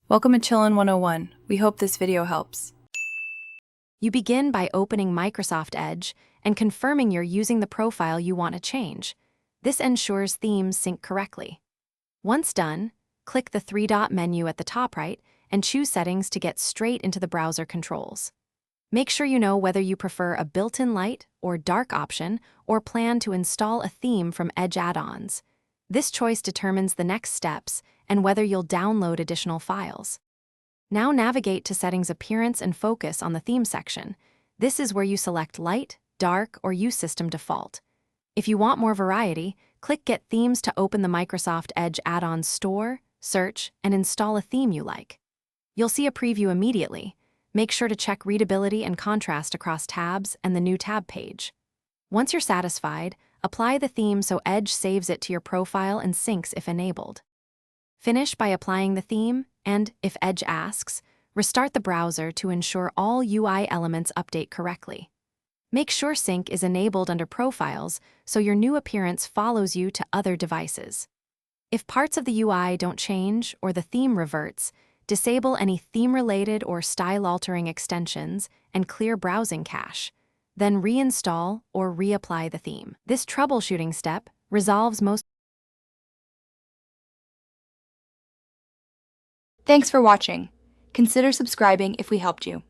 Welcome to Chillin' 101. We hope this video helps. You begin by opening Microsoft Edge and confirming you're using the profile you want to change. This ensures themes sync correctly. Once done, click the three-dot menu at the top right and choose Settings to get straight into the browser controls. Make sure you know whether you prefer a built-in light or dark option or plan to install a theme from Edge add-ons. This choice determines the next steps and whether you'll download additional files. Now navigate to Settings Appearance and Focus on the Theme section. This is where you select Light, Dark, or Use System Default. If you want more variety, click Get Themes to open the Microsoft Edge add-ons store, search, and install a theme you like. You'll see a preview immediately. Make sure to check readability and contrast across tabs and the New Tab page. Once you're satisfied, apply the theme so Edge saves it to your profile and syncs if enabled. Finish by applying the theme, and, if Edge asks, restart the browser to ensure all UI elements update correctly. Make sure Sync is enabled under Profiles so your new appearance follows you to other devices. If parts of the UI don't change or the theme reverts, disable any theme-related or style-altering extensions and clear browsing cache. Then reinstall or reapply the theme. This troubleshooting step resolves most. Thanks for watching. Consider subscribing if we helped you.